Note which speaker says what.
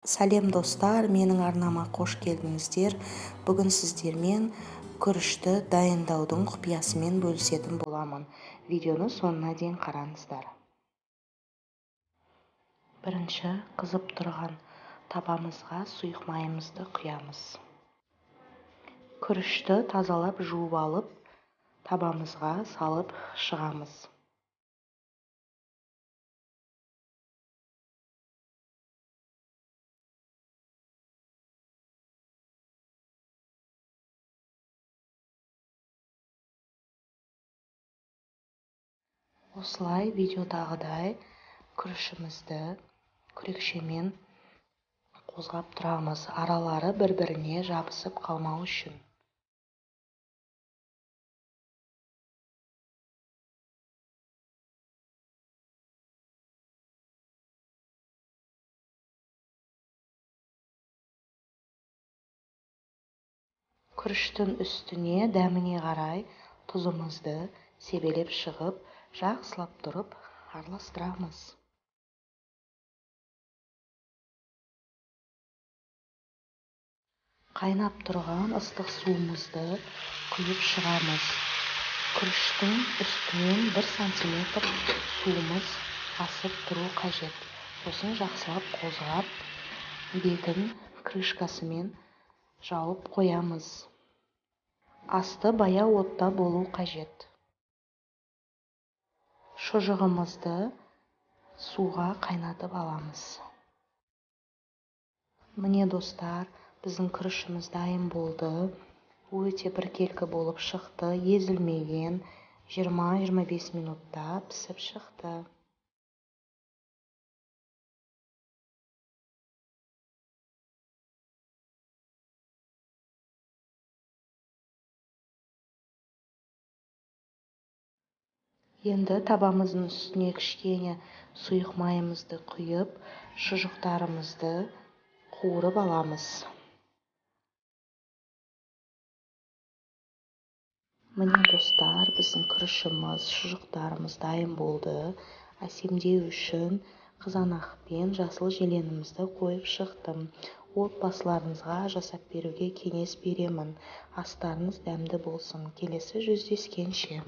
Speaker 1: Сәлем достар, менің арнама қош келдіңіздер. Бүгін сіздермен күрішті дайындаудың құпиясымен бөлісетін боламын. Видеоны соңына дейін қараңыздар. Бірінші, қызып тұрған табамызға сұйық майымызды құямыз. Күрішті тазалап жуып алып, табамызға салып шығамыз. Осылай видеодағыдай күрішімізді күрекшемен қозғап тұрамыз, аралары бір-біріне жабысып қалмау үшін. Күріштің үстіне дәміне қарай тұзымызды себелеп шығып, жақсылап тұрып араластырамыз. Қайнап тұрған ыстық суымызды құйып шығамыз. Күріштің үстінен 1 сантиметр суымыз асып тұру қажет. Сосын жақсылап қозғап, бетін крышкасымен жауып қоямыз. Асты баяу отта болу қажет. Шұжығымызды суға қайнатып аламыз. Міне достар, біздің күрішіміз дайын болды. Өте біркелкі болып шықты, езілмеген, 20-25 минутта пісіп шықты. Енді табамыздың үстіне кішкене сұйық майымызды құйып, шұжықтарымызды қуырып аламыз. Міне достар, біздің күрішіміз, шұжықтарымыз дайын болды. Әсемдеу үшін қызанақпен жасыл желенімізді қойып шықтым. Отбасыларыңызға жасап беруге кеңес беремін. Астарыңыз дәмді болсын. Келесі жүздескенше.